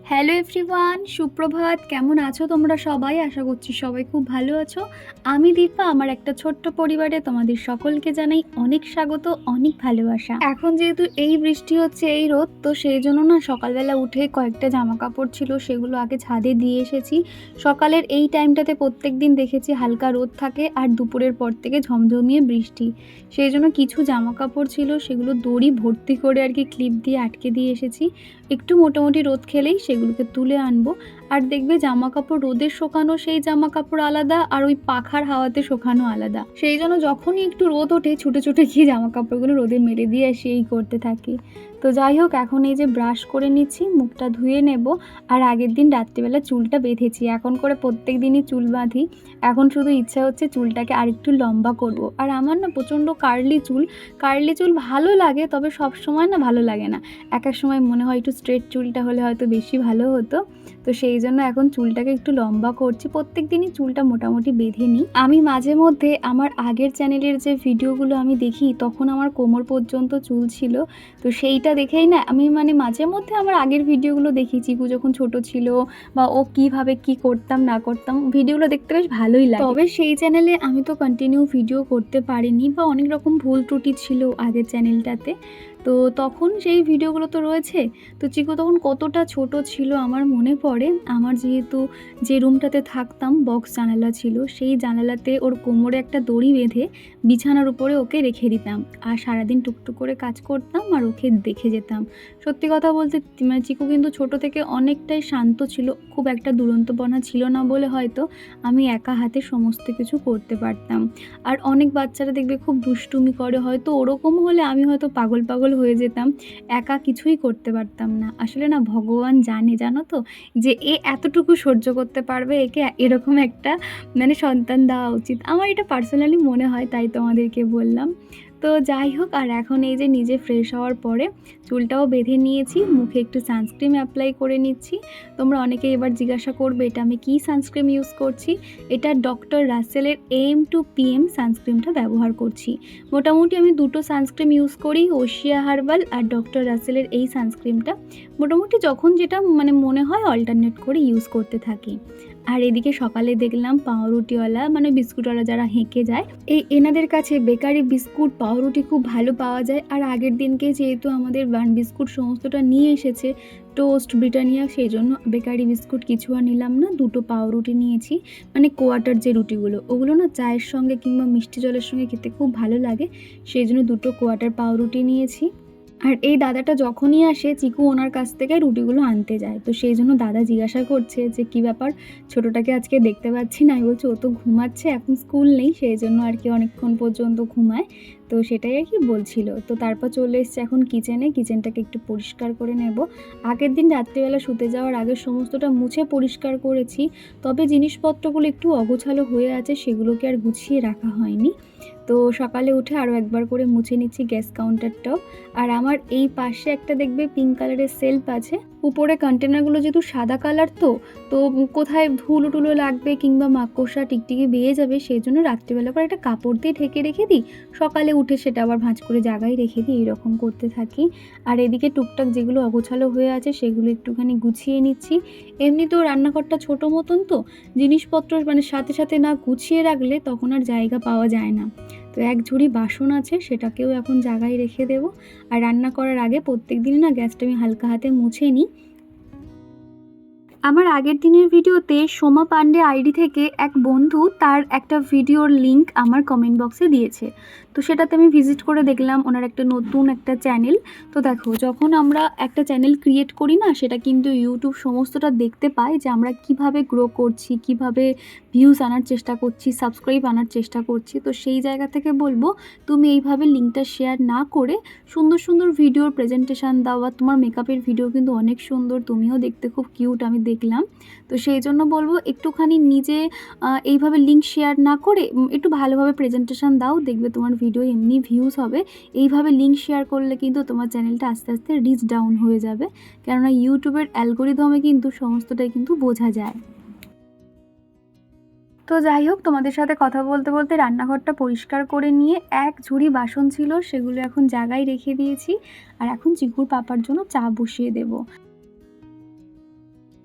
Hello everyone, সুপ্রভাত। কেমন আছো তোমরা সবাই? আশা করছি সবাই খুব ভালো আছো। আমি দীপা, আমার একটা ছোট্ট পরিবারে তোমাদের সকলকে জানাই অনেক স্বাগত, অনেক ভালোবাসা। এখন যেহেতু এই বৃষ্টি হচ্ছে, এই রোদ, তো সেই জন্য না সকালবেলা উঠে কয়েকটা জামা কাপড় ছিল, সেগুলো আগে ছাদে দিয়ে এসেছি। সকালের এই টাইমটাতে প্রত্যেক দিন দেখেছি হালকা রোদ থাকে আর দুপুরের পর থেকে ঝমঝমিয়ে বৃষ্টি। সেই জন্য কিছু জামা কাপড় ছিল, সেগুলো দড়ি ভর্তি করে আর কি ক্লিপ দিয়ে আটকে দিয়ে এসেছি। একটু মোটামুটি রোদ খেলেই সেগুলোকে তুলে আনবো। আর দেখবে জামা কাপড় রোদে শুকানো সেই জামা কাপড় আলাদা, আর ওই পাখার হাওয়াতে শুকানো আলাদা। সেই জন্য যখনই একটু রোদ ওঠে ছুটে ছুটে গিয়ে জামা কাপড়গুলো রোদে মেলে দিয়ে সেই করতে থাকি। তো যাই হোক, এখন এই যে ব্রাশ করে নিচ্ছি, মুখটা ধুয়ে নেব। আর আগের দিন রাত্রিবেলা চুলটা বেঁধেছি, এখন করে প্রত্যেক দিনই চুল বাঁধি। এখন শুধু ইচ্ছা হচ্ছে চুলটাকে আরেকটু লম্বা করব। আর আমার না প্রচণ্ড কার্লি চুল ভালো লাগে, তবে সব সময় না ভালো লাগে না। এক এক সময় মনে হয় একটু স্ট্রেট চুলটা হলে হয়তো বেশি ভালো হতো। তো সেই জন্য এখন চুলটাকে একটু লম্বা করছি। প্রত্যেক দিনই চুলটা মোটামুটি বেঁধে নিই। আমি মাঝে মধ্যে আমার আগের চ্যানেলের যে ভিডিওগুলো আমি দেখি, তখন আমার কোমর পর্যন্ত চুল ছিল। তো সেইটা দেখেই না আমি মাঝে মধ্যে আমার আগের ভিডিওগুলো দেখি, চিকু যখন ছোট ছিল বা ও কীভাবে কী করতাম না করতাম, ভিডিওগুলো দেখতে বেশ ভালোই লাগে। তবে সেই চ্যানেলে আমি তো কন্টিনিউ ভিডিও করতে পারিনি, বা অনেক রকম ভুল ত্রুটি ছিল আগের চ্যানেলটাতে। তো তখন সেই ভিডিওগুলো তো রয়েছে। তো চিকু তখন কতটা ছোট ছিল আমার মনে পড়ে। আমার যেহেতু যে রুমটাতে থাকতাম বক্স জানালা ছিল, সেই জানালাতে ওর কোমরে একটা দড়ি বেঁধে বিছানার উপরে ওকে রেখে দিতাম। আর সারাদিন টুকটুক করে কাজ করতাম আর ওকে দেখে যেতাম। সত্যি কথা বলতে চিকু কিন্তু ছোট থেকে অনেকটাই শান্ত ছিল, খুব একটা দুরন্তপনা ছিল না বলে হয়তো আমি একা হাতে সমস্ত কিছু করতে পারতাম। আর অনেক বাচ্চারা দেখবে খুব দুষ্টুমি করে, হয়তো ওরকম হলে আমি হয়তো পাগল হয়ে যেতাম, একা কিছুই করতে পারতাম না। আসলে না ভগবান জানো তো, যে এ এতটুকু সহ্য করতে পারবে, একে এরকম একটা সন্তান দেওয়া উচিত। আমার এটা পার্সোনালি মনে হয়, তাই তোমাদেরকে বললাম। তো যাই হোক, আর এখন এই যে নিজে ফ্রেশ হওয়ার পরে চুলটাও বেঁধে নিয়েছি, মুখে একটু সানস্ক্রিন অ্যাপ্লাই করে নিচ্ছি। তোমরা অনেকে এবার জিজ্ঞাসা করবে এটা আমি কী সানস্ক্রিন ইউজ করছি। এটা ডক্টর রাসেলের AM2PM সানস্ক্রিনটা ব্যবহার করছি। মোটামুটি আমি দুটো সানস্ক্রিন ইউজ করি, ওশিয়া হার্বাল আর ডক্টর রাসেলের এই সানস্ক্রিনটা। মোটামুটি যখন যেটা মনে হয় অল্টারনেট করে ইউজ করতে থাকি। আর এদিকে সকালে দেখলাম পাউরুটিওয়ালা বিস্কুটওয়ালা যারা হেঁকে যায়, এনাদের কাছে বেকারি বিস্কুট পাউরুটি খুব ভালো পাওয়া যায়। আর আগের দিনকে যেহেতু আমাদের বান বিস্কুট সমস্তটা নিয়ে এসেছে, টোস্ট ব্রিটানিয়া, সেই জন্য বেকারি বিস্কুট কিছু আর নিলাম না, দুটো পাউরুটি নিয়েছি। কোয়াটার যে রুটিগুলো, ওগুলো না চায়ের সঙ্গে কিংবা মিষ্টি জলের সঙ্গে খেতে খুব ভালো লাগে, সেই জন্য দুটো কোয়াটার পাউরুটি নিয়েছি। আর এই দাদাটা যখনই আসে, চিকু ওনার কাছ থেকে রুটিগুলো আনতে যায়। তো সেই জন্য দাদা জিজ্ঞাসা করছে যে কী ব্যাপার, ছোটোটাকে আজকে দেখতে পাচ্ছি না। আমি বলছি ও তো ঘুমাচ্ছে, এখন স্কুল নেই, সেই জন্য আর কি অনেকক্ষণ পর্যন্ত ঘুমায়। তো সেটাই আর কি বলছিল। তো তারপর চলে এসছে এখন কিচেনটাকে একটু পরিষ্কার করে নেব। আগের দিন রাত্রিবেলা শুতে যাওয়ার আগে সমস্তটা মুছে পরিষ্কার করেছি, তবে জিনিসপত্রগুলো একটু অগোছালো হয়ে আছে, সেগুলোকে আর গুছিয়ে রাখা হয়নি। তো সকালে উঠে আরও একবার করে মুছে নিচ্ছি গ্যাস কাউন্টারটাও। আর আমার এই পাশে একটা দেখবে পিঙ্ক কালারের সেলফ আছে, উপরে কন্টেনারগুলো যেহেতু সাদা কালার, তো কোথায় ধুলো টুলো লাগবে কিংবা মাকড়সা টিকটিকি বেয়ে যাবে, সেই জন্য রাত্রিবেলা করে একটা কাপড় দিয়ে ঢেকে রেখে দিই, সকালে উঠে সেটা আবার ভাঁজ করে জায়গায় রেখে দিই, এরকম করতে থাকি। আর এদিকে টুকটাক যেগুলো অগোছালো হয়ে আছে সেগুলো একটুখানি গুছিয়ে নিচ্ছি। এমনিতেও রান্নাঘরটা ছোটো মতন, তো জিনিসপত্র সাথে সাথে না গুছিয়ে রাখলে তখন আর জায়গা পাওয়া যায় না। তো এক ঝুড়ি বাসন আছে, সেটাকেও এখন জায়গায় রেখে দেবো। আর রান্না করার আগে প্রত্যেক দিন না গ্যাসটা আমি হালকা হাতে মুছে নিই। আমার আগের দিনের ভিডিওতে সোমা পান্ডে আইডি থেকে এক বন্ধু তার একটা ভিডিওর লিংক আমার কমেন্ট বক্সে দিয়েছে। তো সেটাতে আমি ভিজিট করে দেখলাম ওনার একটা নতুন একটা চ্যানেল। তো দেখো, যখন আমরা একটা চ্যানেল ক্রিয়েট করি না, সেটা কিন্তু ইউটিউব সমস্তটা দেখতে পায় যে আমরা কিভাবে গ্রো করছি, কিভাবে ভিউজ আনার চেষ্টা করছি, সাবস্ক্রাইব আনার চেষ্টা করছি। তো সেই জায়গা থেকে বলবো, তুমি এইভাবে লিঙ্কটা শেয়ার না করে সুন্দর সুন্দর ভিডিওর প্রেজেন্টেশান দাও। আর তোমার মেকআপের ভিডিও কিন্তু অনেক সুন্দর, তুমিও দেখতে খুব কিউট, আমি দেখলাম। তো সেই জন্য বলবো একটুখানি নিজে এইভাবে লিঙ্ক শেয়ার না করে একটু ভালোভাবে প্রেজেন্টেশান দাও, দেখবে তোমার ভিডিও এমনি ভিউজ হবে। এইভাবে লিঙ্ক শেয়ার করলে কিন্তু তোমার চ্যানেলটা আস্তে আস্তে রিচ ডাউন হয়ে যাবে, কেননা ইউটিউবের অ্যালগোরিদমে কিন্তু সমস্তটাই কিন্তু বোঝা যায়। তো যাই হোক, তোমাদের সাথে কথা বলতে বলতে রান্নাঘরটা পরিষ্কার করে নিয়ে এক ঝুড়ি বাসন ছিল, সেগুলো এখন জায়গায় রেখে দিয়েছি। আর এখন চিকুর পাপার জন্য চা বসিয়ে দেব।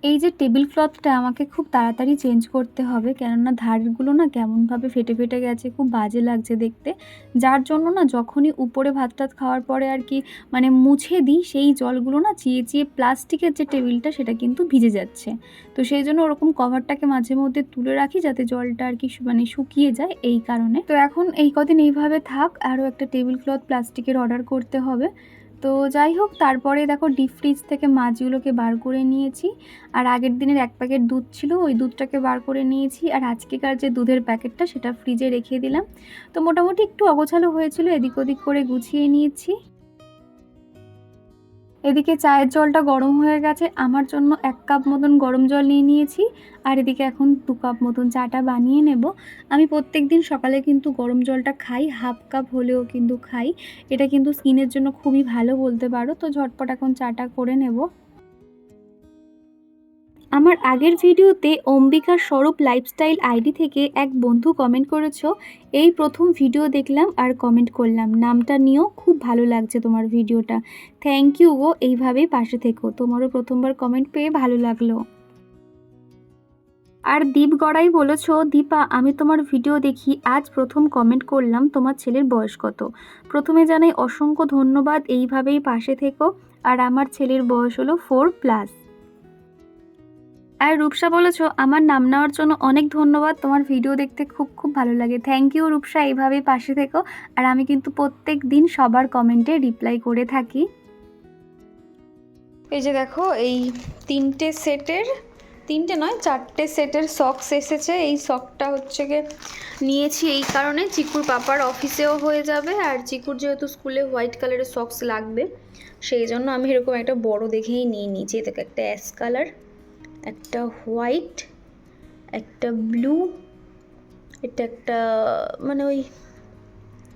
এই যে টেবিল ক্লথটা আমাকে খুব তাড়াতাড়ি চেঞ্জ করতে হবে, কেননা ধারগুলো না কেমনভাবে ফেটে ফেটে গেছে, খুব বাজে লাগছে দেখতে। যার জন্য না যখনই উপরে ভাত টাত খাওয়ার পরে আর কি মানে মুছে দিই, সেই জলগুলো না চিয়ে চিয়ে প্লাস্টিকের যে টেবিলটা সেটা কিন্তু ভিজে যাচ্ছে। তো সেই জন্য ওরকম কভারটাকে মাঝে মধ্যে তুলে রাখি যাতে জলটা আর কি মানে শুকিয়ে যায়, এই কারণে। তো এখন এই কদিন এইভাবে থাক, আরও একটা টেবিল ক্লথ প্লাস্টিকের অর্ডার করতে হবে। তো যাই হোক, তারপরে দেখো ডিপ ফ্রিজ থেকে মাছগুলোকে বার করে নিয়েছি। আর আগের দিনের 1 প্যাকেট দুধ ছিল, ওই দুধটাকে বার করে নিয়েছি। আর আজকেকার যে দুধের প্যাকেটটা সেটা ফ্রিজে রেখে দিলাম। তো মোটামুটি একটু অগোছালো হয়েছিল, এদিক ওদিক করে গুছিয়ে নিয়েছি। এদিকে চায়ের জলটা গরম হয়ে গেছে, আমার জন্য 1 কাপ মতন গরম জল নিয়ে নিয়েছি। আর এদিকে এখন 2 কাপ মতন চাটা বানিয়ে নেব। আমি প্রত্যেক দিন সকালে কিন্তু গরম জলটা খাই, 1/2 কাপ হলেও কিন্তু খাই। এটা কিন্তু স্কিনের জন্য খুবই ভালো বলতে পারো। তো ঝটপট এখন চাটা করে নেব। আমার আগের ভিডিওতে অম্বিকা স্বরূপ লাইফস্টাইল আইডি থেকে এক বন্ধু কমেন্ট করেছো, এই প্রথম ভিডিও দেখলাম আর কমেন্ট করলাম, নামটা নিয়েও খুব ভালো লাগছে তোমার ভিডিওটা। থ্যাংক ইউ গো, এইভাবেই পাশে থেকো। তোমারও প্রথমবার কমেন্ট পেয়ে ভালো লাগলো। আর দীপ গড়াই বলেছো, দীপা আমি তোমার ভিডিও দেখি, আজ প্রথম কমেন্ট করলাম, তোমার ছেলের বয়স কত? প্রথমে জানাই অসংখ্য ধন্যবাদ, এইভাবেই পাশে থেকো। আর আমার ছেলের বয়স হলো 4+। আর রূপসা বলেছো, আমার নাম নেওয়ার জন্য অনেক ধন্যবাদ, তোমার ভিডিও দেখতে খুব খুব ভালো লাগে। থ্যাংক ইউ রূপসা, এইভাবেই পাশে থেকো। আর আমি কিন্তু প্রত্যেক দিন সবার কমেন্টে রিপ্লাই করে থাকি। এই যে দেখো, এই 4টে সেটের সক্স এসেছে। এই সকটা হচ্ছে গিয়ে নিয়েছি এই কারণে, চিকুর পাপার অফিসেও হয়ে যাবে, আর চিকুর যেহেতু স্কুলে হোয়াইট কালারের সক্স লাগবে, সেই জন্য আমি এরকম একটা বড় দেখেই নিয়ে নিয়েছি। দেখো, একটা অ্যাশ কালার, একটা হোয়াইট, একটা ব্লু, এটা একটা মানে ওই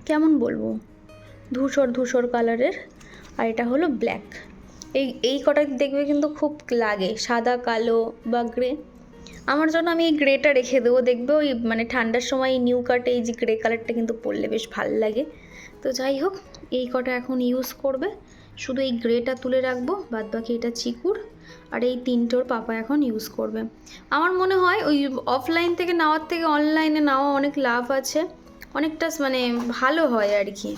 কেমন বলবো ধূসর ধূসর কালারের, আর এটা হলো ব্ল্যাক। এই কটা দেখবে কিন্তু খুব লাগে, সাদা কালো বা গ্রে। আমার জন্য আমি এই গ্রেটা রেখে দেবো, দেখবে ওই মানে ঠান্ডার সময় এই নিউ কাটে এই যে গ্রে কালারটা কিন্তু পরলে বেশ ভালো লাগে। তো যাই হোক, এই কটা এখন ইউজ করবে, শুধু এই গ্রেটা তুলে রাখবো, বাদ বাকি এটা চিকুর। আর এই 3টোর পাপা এখন ইউজ করবে। আমার মনে হয় ওই অফলাইন থেকে নেওয়ার থেকে অনলাইনে নেওয়া অনেক লাভ আছে, অনেকটা মানে ভালো হয় আর কি।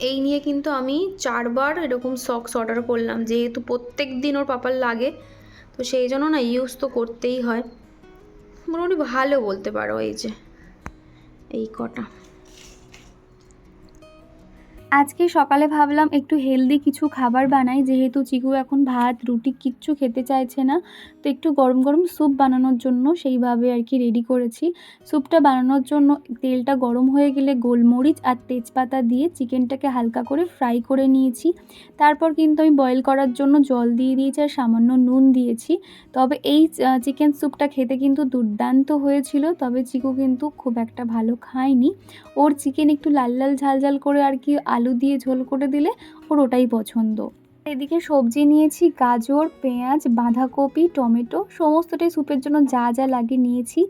এই নিয়ে কিন্তু আমি 4বার এরকম সক্স অর্ডার করলাম, যেহেতু প্রত্যেক দিন ওর পাপার লাগে, তো সেই জন্য না ইউজ তো করতেই হয়। মোটামুটি ভালো বলতে পারো। এই যে এই কটা। আজকে সকালে ভাবলাম একটু হেলদি কিছু খাবার বানাই, যেহেতু চিকু এখন ভাত রুটি কিচ্ছু খেতে চাইছে না। তো একটু গরম গরম স্যুপ বানানোর জন্য সেইভাবে আর কি রেডি করেছি। স্যুপটা বানানোর জন্য তেলটা গরম হয়ে গেলে গোলমরিচ আর তেজপাতা দিয়ে চিকেনটাকে হালকা করে ফ্রাই করে নিয়েছি। তারপর কিন্তু আমি বয়েল করার জন্য জল দিয়ে দিয়েছি আর সামান্য নুন দিয়েছি। তবে এই চিকেন স্যুপটা খেতে কিন্তু দুর্দান্ত হয়েছিল, তবে চিকু কিন্তু খুব একটা ভালো খায়নি। ওর চিকেন একটু লাল লাল ঝাল ঝাল করে আর কি আলু দিয়ে ঝোল করে দিলে ওর ওটাই পছন্দ। এদিকে সবজি নিয়েছি, গাজর, পেঁয়াজ, বাঁধাকপি, টমেটো, সমস্তটাই স্যুপের জন্য যা যা লাগে নিয়েছি।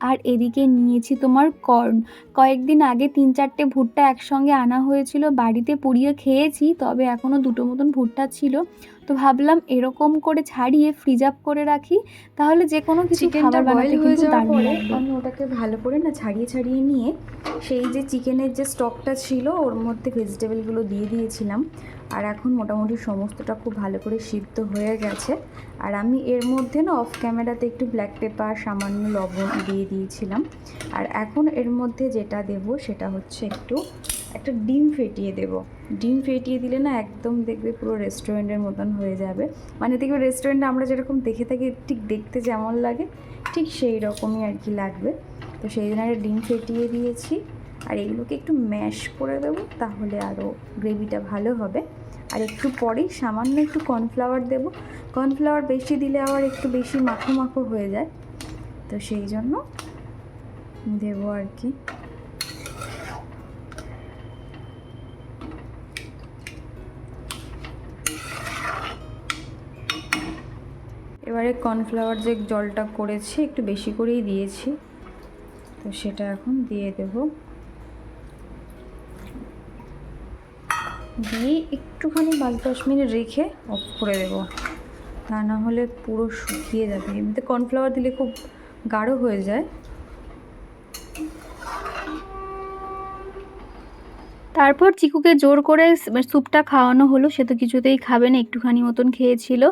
আর এদিকে নিয়েছি তোমার কর্ন। কয়েকদিন আগে 3-4টে ভুট্টা একসঙ্গে আনা হয়েছিল, বাড়িতে পুড়িয়ে খেয়েছি, তবে এখনও 2টো মতন ভুট্টা ছিল। তো ভাবলাম এরকম করে ছাড়িয়ে ফ্রিজ আপ করে রাখি, তাহলে যে কোনো কিছু খাবার বানাতে কিন্তু দারুণ লাগবে। আমি ওটাকে ভালো করে না ছাড়িয়ে ছাড়িয়ে নিয়ে সেই যে চিকেনের যে স্টকটা ছিল ওর মধ্যে ভেজিটেবলগুলো দিয়ে দিয়েছিলাম। আর এখন মোটামুটি সমস্তটা খুব ভালো করে সিদ্ধ হয়ে গেছে। আর আমি এর মধ্যে না অফ ক্যামেরাতে একটু ব্ল্যাক পেপার, সামান্য লবণ দিয়ে দিয়েছিলাম। আর এখন এর মধ্যে যেটা দেব সেটা হচ্ছে একটা ডিম ফেটিয়ে দেব। ডিম ফেটিয়ে দিলে না একদম দেখবে পুরো রেস্টুরেন্টের মতন হয়ে যাবে, মানে দেখবে রেস্টুরেন্টে আমরা যেরকম দেখে থাকি ঠিক দেখতে যেমন লাগে ঠিক সেই রকমই আর কি লাগবে। তো সেই জন্য একটা ডিম ফেটিয়ে দিয়েছি। আর এগুলোকে একটু ম্যাশ করে দেবো, তাহলে আরও গ্রেভিটা ভালো হবে। আর একটু পরেই সামান্য একটু কর্নফ্লাওয়ার দেবো। কর্নফ্লাওয়ার বেশি দিলে আবার একটু বেশি মাখো মাখো হয়ে যায়, তো সেই জন্য দেবো আর কি। এবারে কর্নফ্লাওয়ার যে জলটা করেছি একটু বেশি করেই দিয়েছি, তো সেটা এখন দিয়ে দেব। দিয়ে একটুখানি 5-10 মিনিট রেখে অফ করে দেব। তা না হলে পুরো শুকিয়ে যাবে। এমনিতে কর্নফ্লাওয়ার দিলে খুব গাঢ় হয়ে যায়। তারপর চিকুকে জোর করে স্যুপটা খাওয়ানো হলো, সে তো কিছুতেই খাবে না, একটুখানি মতন খেয়েছিল।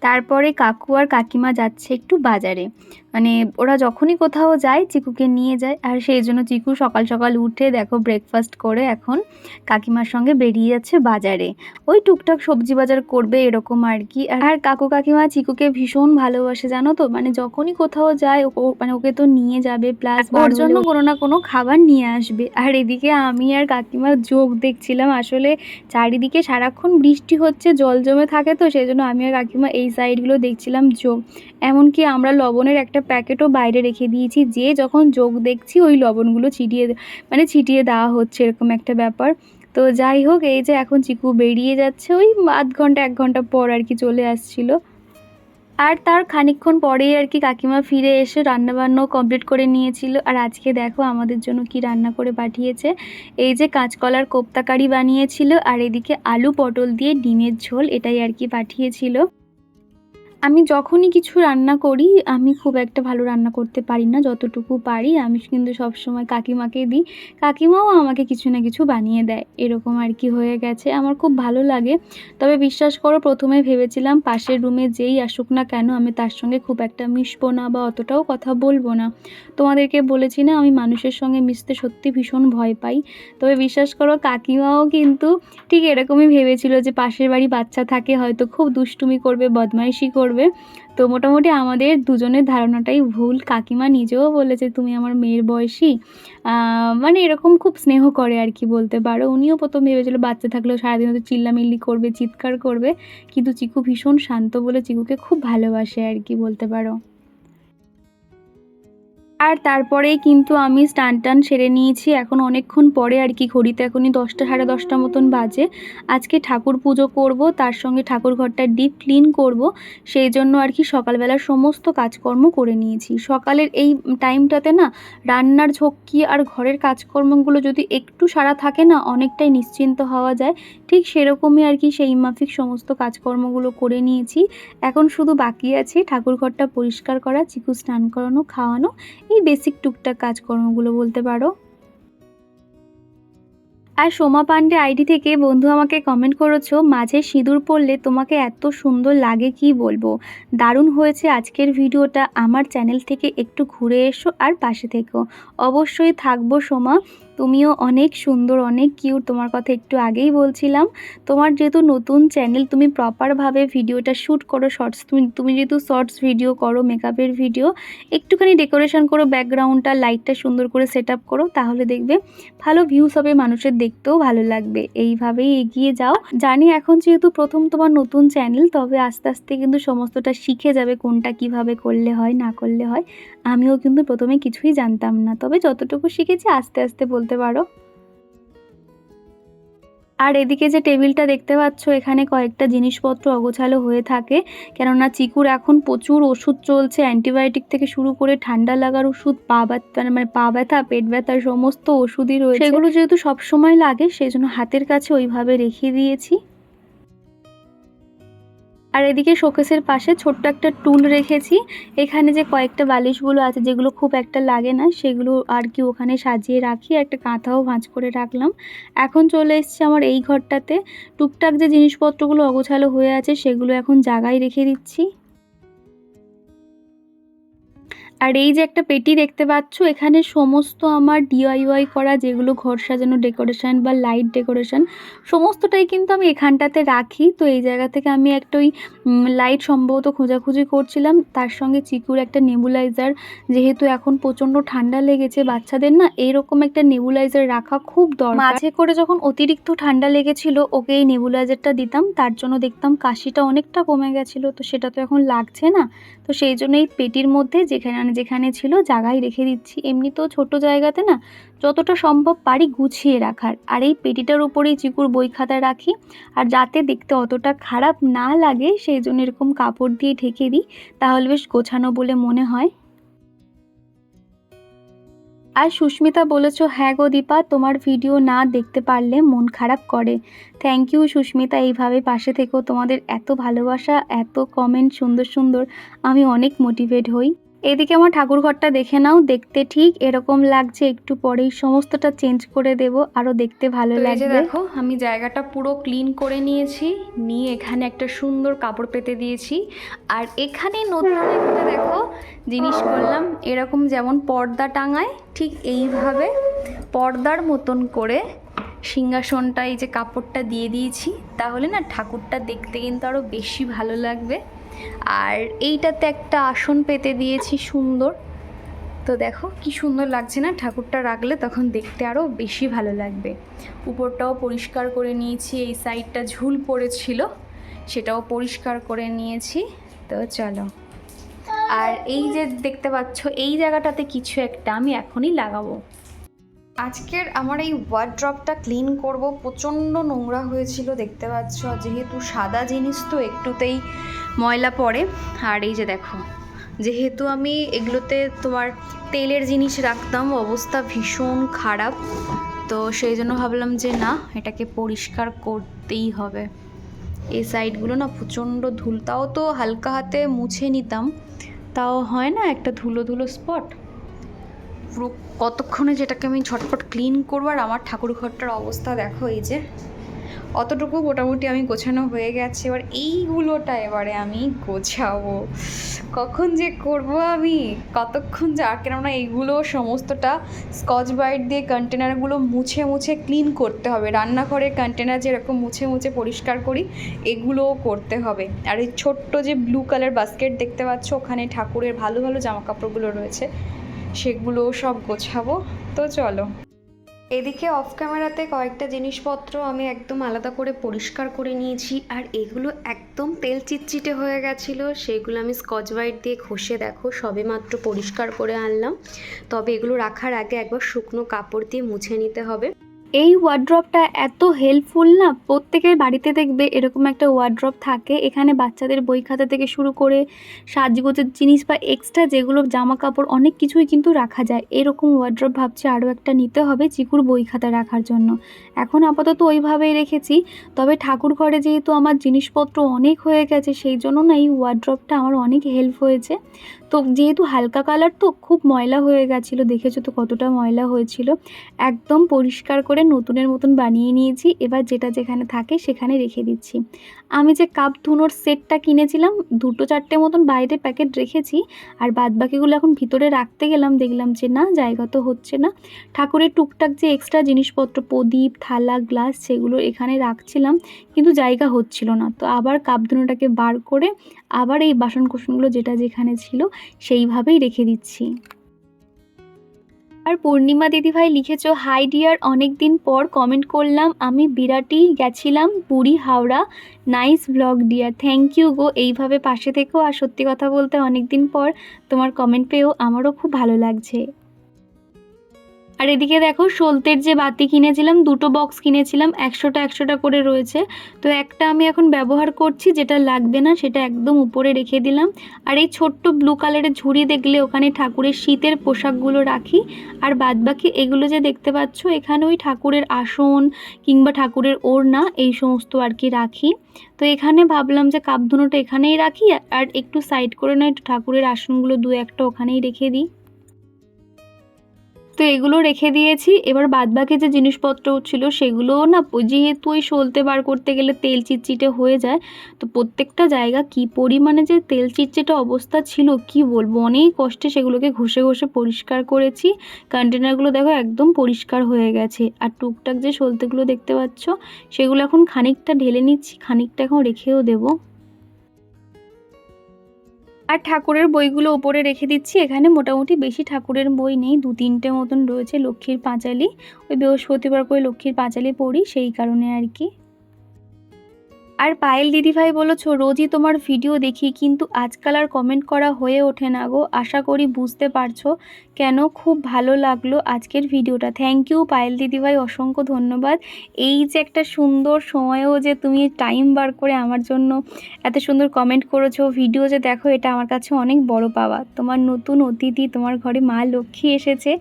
তারপরে কাকু আর কাকিমা যাচ্ছে একটু বাজারে, মানে ওরা যখনই কোথাও যায় চিকুকে নিয়ে যায়, আর সেই জন্য চিকু সকাল সকাল উঠে দেখো ব্রেকফাস্ট করে এখন কাকিমার সঙ্গে বেরিয়ে যাচ্ছে বাজারে। ওই টুকটাক সবজি বাজার করবে এরকম আর কি। আর কাকু কাকিমা চিকুকে ভীষণ ভালোবাসে জানো তো, মানে যখনই কোথাও যায় মানে ওকে তো নিয়ে যাবে, প্লাস ওর জন্য কোনো না কোনো খাবার নিয়ে আসবে। আর এদিকে আমি আর কাকিমা যোগ দেখছিলাম, আসলে চারিদিকে সারাক্ষণ বৃষ্টি হচ্ছে, জল জমে থাকে, তো সেই জন্য আমি আর কাকিমা এই সাইডগুলো দেখছিলাম যোগ। এমনকি আমরা লবণের একটা প্যাকেটও বাইরে রেখে দিয়েছি, যে যখন যোগ দেখছি ওই লবণগুলো ছিটিয়ে দেওয়া হচ্ছে, এরকম একটা ব্যাপার। তো যাই হোক, এই যে এখন চিকু বেরিয়ে যাচ্ছে, ওই আধ ঘন্টা 1 ঘন্টা পর আর কি চলে আসছিল। আর তার খানিকক্ষণ পরেই আর কি কাকিমা ফিরে এসে রান্নাবান্নাও কমপ্লিট করে নিয়েছিল। আর আজকে দেখো আমাদের জন্য কি রান্না করে পাঠিয়েছে। এই যে কাঁচকলার কোপ্তা কারি বানিয়েছিল, আর এদিকে আলু পটল দিয়ে ডিমের ঝোল, এটাই আর কি পাঠিয়েছিল। আমি যখনই কিছু রান্না করি, আমি খুব একটা ভালো রান্না করতে পারি না, যতটুকু পারি আমি কিন্তু সবসময় কাকিমাকে দিই, কাকিমাও আমাকে কিছু না কিছু বানিয়ে দেয়, এরকম আর কি হয়ে গেছে। আমার খুব ভালো লাগে। তবে বিশ্বাস করো, প্রথমে ভেবেছিলাম পাশের রুমে যেই আসুক না কেন আমি তার সঙ্গে খুব একটা মিশবো না বা অতটাও কথা বলবো না। তোমাদেরকে বলেছি না, আমি মানুষের সঙ্গে মিশতে সত্যি ভীষণ ভয় পাই। তবে বিশ্বাস করো, কাকিমাও কিন্তু ঠিক এরকমই ভেবেছিল যে পাশের বাড়ি বাচ্চা থাকে, হয়তো খুব দুষ্টুমি করবে, বদমাইশি করবে। তো মোটামুটি আমাদের দুজনের ধারণাটাই ভুল। কাকিমা নিজেও বলেছে তুমি আমার মেয়ের বয়সী, মানে এরকম খুব স্নেহ করে আর কি বলতে পারো। উনিও প্রথম ভেবেছিল বাচ্চা থাকলেও সারাদিন হয়তো চিল্লামিল্লি করবে, চিৎকার করবে, কিন্তু চিকু ভীষণ শান্ত বলে চিকুকে খুব ভালোবাসে আর কি বলতে পারো। আর তারপরেই কিন্তু আমি স্নান টান সেরে নিয়েছি, এখন অনেকক্ষণ পরে আর কি, ঘড়িতে এখনই 10টা সাড়ে 10টা মতন বাজে। আজকে ঠাকুর পুজো করব, তার সঙ্গে ঠাকুর ঘরটা ডিপ ক্লিন করব, সেই জন্য আর কি সকালবেলার সমস্ত কাজকর্ম করে নিয়েছি। সকালের এই টাইমটাতে না রান্নার ঝক্কি আর ঘরের কাজকর্মগুলো যদি একটু সারা থাকে না, অনেকটাই নিশ্চিন্ত হওয়া যায়। ঠিক সেরকমই আর কি সেই মাফিক সমস্ত কাজকর্মগুলো করে নিয়েছি। এখন শুধু বাকি আছে ঠাকুর ঘরটা পরিষ্কার করা, চিকু স্নান করানো, খাওয়ানো, এই বেসিক টুকটাক কাজকর্মগুলো বলতে পারো। আর সোমা পান্ডে আইডি থেকে বন্ধু আমাকে কমেন্ট করেছো, মাঝে সিঁদুর পরলে তোমাকে এত সুন্দর লাগে কি বলবো, দারুণ হয়েছে আজকের ভিডিওটা, আমার চ্যানেল থেকে একটু ঘুরে এসো আর পাশে থেকো। অবশ্যই থাকবো সোমা, তুমিও অনেক সুন্দর, অনেক কিউট, তোমার কথা একটু আগেই বলছিলাম। তোমার যেহেতু নতুন চ্যানেল, তুমি প্রপারভাবে ভিডিওটা শ্যুট করো, শর্টস, তুমি যেহেতু শর্টস ভিডিও করো, মেকআপের ভিডিও, একটুখানি ডেকোরেশন করো, ব্যাকগ্রাউন্ডটা লাইটটা সুন্দর করে সেট আপ করো, তাহলে দেখবে ভালো ভিউস হবে, মানুষের দেখতেও ভালো লাগবে। এইভাবেই এগিয়ে যাও। জানি এখন যেহেতু প্রথম তোমার নতুন চ্যানেল, তবে আস্তে আস্তে কিন্তু সমস্তটা শিখে যাবে, কোনটা কিভাবে করলে হয় না করলে হয়। আমিও কিন্তু প্রথমে কিছুই জানতাম না, তবে যতটুকু শিখেছি আস্তে আস্তে বলতে পারো। আর এদিকে যে টেবিলটা দেখতে পাচ্ছ, এখানে কয়েকটা জিনিসপত্র অগোছালো হয়ে থাকে, কেননা চিকুর এখন প্রচুর ওষুধ চলছে, অ্যান্টিবায়োটিক থেকে শুরু করে ঠান্ডা লাগার ওষুধ, পা ব্যথা, মানে পা ব্যথা, পেট ব্যথার সমস্ত ওষুধই রয়েছে, সেগুলো যেহেতু সব সময় লাগে সেই জন্য হাতের কাছে ওইভাবে রেখে দিয়েছি। আর এদিকে শোকেসের পাশে ছোট্ট একটা টুল রেখেছি, এখানে যে কয়েকটা বালিশগুলো আছে যেগুলো খুব একটা লাগে না, সেগুলো আর কি ওখানে সাজিয়ে রাখি, একটা কাঁথাও ভাঁজ করে রাখলাম। এখন চলে এসেছি আমার এই ঘরটাতে, টুকটাক যে জিনিসপত্রগুলো অগোছালো হয়ে আছে সেগুলো এখন জায়গায় রেখে দিচ্ছি। আর এই যে একটা পেটি দেখতে পাচ্ছ, এখানে সমস্ত আমার DIY করা যেগুলো ঘর সাজানো ডেকোরেশন বা লাইট ডেকোরেশন, সমস্তটাই কিন্তু আমি এখানটাতে রাখি। তো এই জায়গা থেকে আমি একটা ওই লাইট সম্ভবত খোঁজাখুঁজি করছিলাম, তার সঙ্গে চিকুর একটা নেবুলাইজার, যেহেতু এখন প্রচণ্ড ঠান্ডা লেগেছে বাচ্চাদের না, এইরকম একটা নেবুলাইজার রাখা খুব দরকার। মাঝে করে যখন অতিরিক্ত ঠান্ডা লেগেছিল ওকে এই নেবুলাইজারটা দিতাম, তার জন্য দেখতাম কাশিটা অনেকটা কমে গেছিলো, তো সেটা তো এখন লাগছে না। তো সেই জন্য এই পেটির মধ্যে যেখানে ছিল জায়গায় রেখে দিচ্ছি। এমনিতেও ছোট জায়গাতে না যতটা সম্ভব পারি গুছিয়ে রাখার। আর এই পেটিটার উপরেই চিকুর বই খাতা রাখি, আর যাতে দেখতে অতটা খারাপ না লাগে সেই জন্য এরকম কাপড় দিয়ে ঢেকে দিই, তাহলে বেশ গোছানো বলে মনে হয়। আর সুস্মিতা বলেছো, হ্যাঁ গো দীপা, তোমার ভিডিও না দেখতে পারলে মন খারাপ করে। থ্যাংক ইউ সুস্মিতা, এইভাবে পাশে থেকো। তোমাদের এত ভালোবাসা, এত কমেন্ট সুন্দর সুন্দর, আমি অনেক মোটিভেট হই। এদিকে আমার ঠাকুর ঘরটা দেখে নাও, দেখতে ঠিক এরকম লাগছে। একটু পরেই সমস্তটা চেঞ্জ করে দেব, আরও দেখতে ভালো লাগবে। দেখো আমি জায়গাটা পুরো ক্লিন করে নিয়েছি, নিয়ে এখানে একটা সুন্দর কাপড় পেতে দিয়েছি। আর এখানে নতুন একটা দেখো জিনিস করলাম, এরকম যেমন পর্দা টাঙায় ঠিক এইভাবে পর্দার মতন করে সিংহাসনটা এই যে কাপড়টা দিয়ে দিয়েছি, তাহলে না ঠাকুরটা দেখতে কিন্তু আরও বেশি ভালো লাগবে। আর এইটাতে একটা আসন পেতে দিয়েছি সুন্দর, তো দেখো কি সুন্দর লাগছে না, ঠাকুরটা রাখলে তখন দেখতে আরও বেশি ভালো লাগবে। উপরটাও পরিষ্কার করে নিয়েছি, এই সাইডটা ঝুল পড়েছিল সেটাও পরিষ্কার করে নিয়েছি। তো চলো, আর এই যে দেখতে পাচ্ছ এই জায়গাটাতে কিছু একটা আমি এখনই লাগাবো। আজকের আমার এই ওয়ার্ড্রপটা ক্লিন করব, প্রচণ্ড নোংরা হয়েছিল দেখতে পাচ্ছ, যেহেতু সাদা জিনিস তো একটুতেই ময়লা পড়ে। আর এই যে দেখো, যেহেতু আমি এগুলোতে তোমার তেলের জিনিস রাখতাম, অবস্থা ভীষণ খারাপ, তো সেই জন্য ভাবলাম যে না, এটাকে পরিষ্কার করতেই হবে। এই সাইডগুলো না প্রচণ্ড ধুল, তাও তো হালকা হাতে মুছে নিতাম, তাও হয় না একটা ধুলো ধুলো স্পট। পুরো কতক্ষণে যেটাকে আমি ঝটপট ক্লিন করবো। আর আমার ঠাকুর ঘরটার অবস্থা দেখো, এই যে অতটুকু মোটামুটি আমি গোছানো হয়ে গেছে। এবার এইগুলোটা এবারে আমি গোছাবো, কখন যে করব আমি, কতক্ষণ যে, আর কেননা এইগুলো সমস্তটা স্কচ ব্রাইট দিয়ে কন্টেনারগুলো মুছে মুছে ক্লিন করতে হবে। রান্নাঘরের কন্টেনার যেরকম মুছে মুছে পরিষ্কার করি, এগুলোও করতে হবে। আর এই ছোট্ট যে ব্লু কালার বাস্কেট দেখতে পাচ্ছ, ওখানে ঠাকুরের ভালো ভালো জামা কাপড়গুলো রয়েছে, সেগুলো সব গোছাবো। তো চলো, এদিকে অফ ক্যামেরাতে কয়েকটা জিনিসপত্র আমি একদম আলাদা করে পরিষ্কার করে নিয়েছি। আর এগুলো একদম তেল চিটচিটে হয়ে গেছিলো, সেগুলো আমি স্কচ ব্রাইট দিয়ে ঘষে দেখো সবেমাত্র পরিষ্কার করে আনলাম। তবে এগুলো রাখার আগে একবার শুকনো কাপড় দিয়ে মুছে নিতে হবে। এই ওয়ার্ড্রপটা এত হেল্পফুল না, প্রত্যেকের বাড়িতে দেখবে এরকম একটা ওয়ার্ড্রপ থাকে। এখানে বাচ্চাদের বই খাতা থেকে শুরু করে সাজগোজের জিনিস বা এক্সট্রা যেগুলো জামা কাপড় অনেক কিছুই কিন্তু রাখা যায়। এরকম ওয়ার্ড্রপ ভাবছি আরও একটা নিতে হবে চিকুর বই খাতা রাখার জন্য। এখন আপাতত ওইভাবেই রেখেছি, তবে ঠাকুর ঘরে যেহেতু আমার জিনিসপত্র অনেক হয়ে গেছে, সেই জন্য না এই ওয়ার্ড্রপটা আমার অনেক হেল্প হয়েছে। তো যেহেতু হালকা কালার তো খুব ময়লা হয়ে গেছিলো, দেখেছো তো কতটা ময়লা হয়েছিল, একদম পরিষ্কার করে নতুনের মতন বানিয়ে নিয়েছি। এবার যেটা যেখানে থাকে সেখানে রেখে দিচ্ছি। আমি যে কাপ ধুনোর সেটটা কিনেছিলাম, 2-4টে মতন বাইরে প্যাকেট রেখেছি, আর বাদবাকিগুলো এখন ভিতরে রাখতে গেলাম, দেখলাম যে না, জায়গা তো হচ্ছে না। ঠাকুরের টুকটাক যে এক্সট্রা জিনিসপত্র, প্রদীপ, থালা, গ্লাস, সেগুলো এখানে রাখছিলাম, কিন্তু জায়গা হচ্ছিল না। তো আবার কাপ ধুনোটাকে বার করে আবার এই বাসনকোসনগুলো যেটা যেখানে ছিল সেইভাবেই রেখে দিচ্ছি। আর পূর্ণিমা দিদিভাই লিখেছো, হাই ডিয়ার, অনেক দিন পর কমেন্ট করলাম, আমি বিরাটি গেছিলাম Puri Howrah, nice blog dear. Thank you গো, এইভাবে পাশে থেকো। আর সত্যি কথা বলতে অনেক দিন পর তোমার কমেন্ট পেয়েও আমারও খুব ভালো লাগছে। আর এদিকে দেখো, সলতের যে বাতি কিনেছিলাম, 2টো বক্স কিনেছিলাম, 100টা 100টা করে রয়েছে। তো একটা আমি এখন ব্যবহার করছি, যেটা লাগবে না সেটা একদম উপরে রেখে দিলাম। আর এই ছোট্ট ব্লু কালারের ঝুড়ি দেখলে ওখানে ঠাকুরের শীতের পোশাকগুলো রাখি। আর বাদবাকি এগুলো যে দেখতে পাচ্ছ, এখানে ওই ঠাকুরের আসন কিংবা ঠাকুরের ওড়না এই সমস্ত আর কি রাখি। তো এখানে ভাবলাম যে কাপ ধুনোটা এখানেই রাখি, আর একটু সাইড করে নয় একটু ঠাকুরের আসনগুলো 2-1টা ওখানেই রেখে দিই। তো এগুলো রেখে দিয়েছি। এবার বাদবাকি যে জিনিসপত্র ছিল সেগুলোও না, যেহেতু ওই সলতে বার করতে গেলে তেল চিটচিটে হয়ে যায়, তো প্রত্যেকটা জায়গা কি পরিমাণে যে তেল চিটচিটে অবস্থা ছিল কি বলবো, অনেক কষ্টে সেগুলোকে ঘষে ঘষে পরিষ্কার করেছি। কন্টেনারগুলো দেখো একদম পরিষ্কার হয়ে গেছে। আর টুকটাক যে সলতেগুলো দেখতে পাচ্ছ, সেগুলো এখন খানিকটা ঢেলে নিচ্ছি, খানিকটা এখন রেখেও দেবো। আর ঠাকুরের বইগুলো ওপরে রেখে দিচ্ছি। এখানে মোটামুটি বেশি ঠাকুরের বই নেই, 2-3টে মতন রয়েছে। লক্ষ্মীর পাঁচালি, ওই বৃহস্পতিবার করে লক্ষ্মীর পাঁচালি পড়ি, সেই কারণে আর কি। আর পায়েল দিদিভাই বলেছো, রোজই তোমার ভিডিও দেখি, কিন্তু আজকাল আর কমেন্ট করা হয়ে ওঠে না গো। আশা করি বুঝতে পারছো কেন খুব ভালো লাগলো আজকের ভিডিওটা। থ্যাংক ইউ পায়েল দিদিভাই, অসংখ্য ধন্যবাদ। এই যে একটা সুন্দর সময়েও যে তুমি টাইম বার করে আমার জন্য এত সুন্দর কমেন্ট করেছো, ভিডিও যে দেখো, এটা আমার কাছে অনেক বড় পাওয়া। তোমার নতুন অতিথি, তোমার ঘরে মা লক্ষ্মী এসেছে,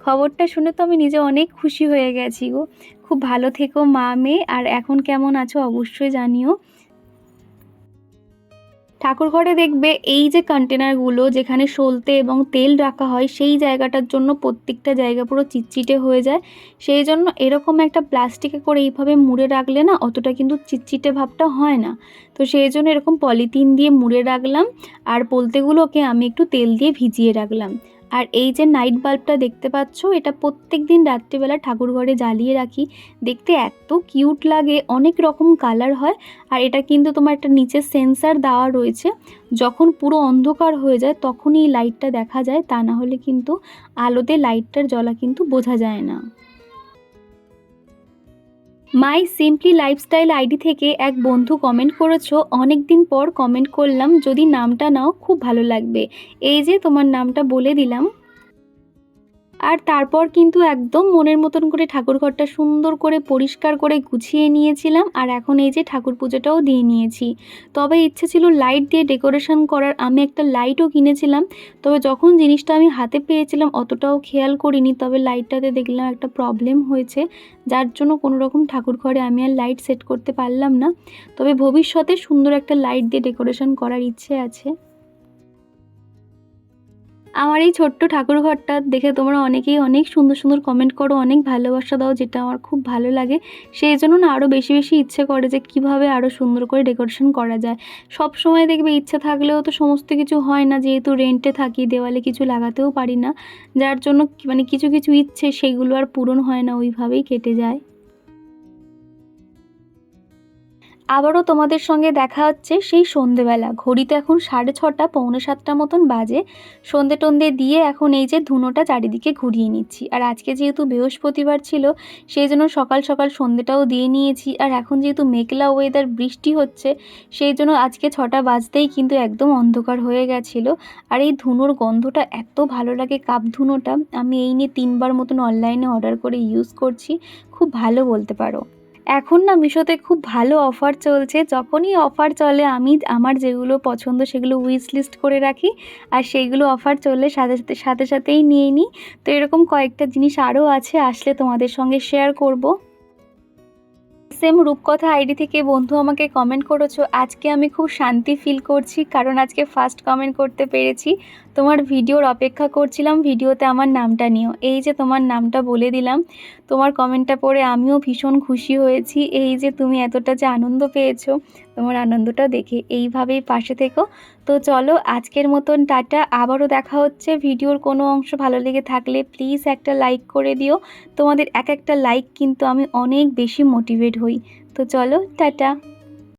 খবরটা শুনে তো আমি নিজে অনেক খুশি হয়ে গেছি গো। খুব ভালো থেকো মা মেয়ে, আর এখন কেমন আছো অবশ্যই জানিও। ঠাকুর ঘরে দেখবে এই যে কন্টেনারগুলো যেখানে সলতে এবং তেল রাখা হয়, সেই জায়গাটার জন্য প্রত্যেকটা জায়গা পুরো চিটচিটে হয়ে যায়। সেই জন্য এরকম একটা প্লাস্টিকে করে এইভাবে মুড়ে রাখলে না অতটা কিন্তু চিটচিটে ভাবটা হয় না। তো সেই জন্য এরকম পলিথিন দিয়ে মুড়ে রাখলাম, আর পোলতেগুলোকে আমি একটু তেল দিয়ে ভিজিয়ে রাখলাম। আর এই যে নাইট বাল্বটা দেখতে পাচ্ছ, এটা প্রত্যেক দিন রাত্রিবেলা ঠাকুর ঘরে জ্বালিয়ে রাখি। দেখতে এত কিউট লাগে, অনেক রকম কালার হয়। আর এটা কিন্তু তোমার একটা নিচে সেন্সার দেওয়া রয়েছে, যখন পুরো অন্ধকার হয়ে যায় তখনই এই লাইটটা দেখা যায়, তা না হলে কিন্তু আলোতে লাইটটার জ্বলা কিন্তু বোঝা যায় না। মাই সিম্পলি লাইফস্টাইল আইডি থেকে এক বন্ধু কমেন্ট করেছো, অনেক দিন পর কমেন্ট করলাম, যদি নামটা নাও খুব ভালো লাগবে। এই যে তোমার নামটা বলে দিলাম। আর তারপর কিন্তু একদম মনের মতন করে ঠাকুরঘরটা সুন্দর করে পরিষ্কার করে গুছিয়ে নিয়েছিলাম। আর এখন এই যে ঠাকুর পুজোটাও দিয়ে নিয়েছি। তবে ইচ্ছে ছিল লাইট দিয়ে ডেকোরেশন করার, আমি একটা লাইটও কিনেছিলাম। তবে যখন জিনিসটা আমি হাতে পেয়েছিলাম অতটাও খেয়াল করিনি, তবে লাইটটাতে দেখলাম একটা প্রবলেম হয়েছে, যার জন্য কোনো রকম ঠাকুর ঘরে আমি আর লাইট সেট করতে পারলাম না। তবে ভবিষ্যতে সুন্দর একটা লাইট দিয়ে ডেকোরেশন করার ইচ্ছে আছে। আমার এই ছোট্ট ঠাকুরঘরটা দেখে তোমরা অনেকেই অনেক সুন্দর সুন্দর কমেন্ট করো, অনেক ভালোবাসা দাও, যেটা আমার খুব ভালো লাগে। সেই জন্য না আরও বেশি বেশি ইচ্ছে করে যে কিভাবে আরও সুন্দর করে ডেকোরেশন করা যায়। সব সময় দেখবে ইচ্ছা থাকলেও তো সমস্ত কিছু হয় না, যেহেতু রেন্টে থাকি, দেওয়ালে কিছু লাগাতেও পারি না, যার জন্য মানে কিছু কিছু ইচ্ছে সেগুলো আর পূরণ হয় না, ওইভাবেই কেটে যায়। আবারও তোমাদের সঙ্গে দেখা হচ্ছে সেই সন্ধেবেলা। ঘড়িতে এখন 6:30, পৌনে 7টা মতন বাজে। সন্ধে টন্ধে দিয়ে এখন এই যে ধুনোটা চারিদিকে ঘুরিয়ে নিচ্ছি। আর আজকে যেহেতু বৃহস্পতিবার ছিল, সেই জন্য সকাল সকাল সন্ধেটাও দিয়ে নিয়েছি। আর এখন যেহেতু মেঘলা ওয়েদার, বৃষ্টি হচ্ছে, সেই জন্য আজকে 6টা বাজতেই কিন্তু একদম অন্ধকার হয়ে গেছিলো। আর এই ধুনোর গন্ধটা এত ভালো লাগে, কাপ ধুনোটা আমি এই নিয়ে 3বার মতন অনলাইনে অর্ডার করে ইউজ করছি। খুব ভালো বলতে পারো। এখন না মিশোতে খুব ভালো অফার চলছে। যখনই অফার চলে আমি আমার যেগুলো পছন্দ সেগুলো উইশ লিস্ট করে রাখি, আর সেইগুলো অফার চললে সাথে সাথেই নিয়ে নিই। তো এরকম কয়েকটা জিনিস আরও আছে, আসলে তোমাদের সঙ্গে শেয়ার করব। সেম রূপকথা আইডি থেকে বন্ধু আমাকে কমেন্ট করেছো, আজকে আমি খুব শান্তি ফিল করছি, কারণ আজকে ফার্স্ট কমেন্ট করতে পেরেছি। তোমার ভিডিওর অপেক্ষা করছিলাম, ভিডিওতে আমার নামটা নিও। এই যে তোমার নামটা বলে দিলাম। তোমার কমেন্টটা পড়ে আমিও ভীষণ খুশি হয়েছি। এই যে তুমি এতটা যে আনন্দ পেয়েছো, তোমার আনন্দটা দেখে এইভাবেই পাশে থেকো। তো চলো আজকের মতন টাটা, আবারও দেখা হচ্ছে। ভিডিওর কোনো অংশ ভালো লেগে থাকলে প্লিজ একটা লাইক করে দিও। তোমাদের এক একটা লাইক কিন্তু আমি অনেক বেশি মোটিভেট হই। তো চলো টাটা।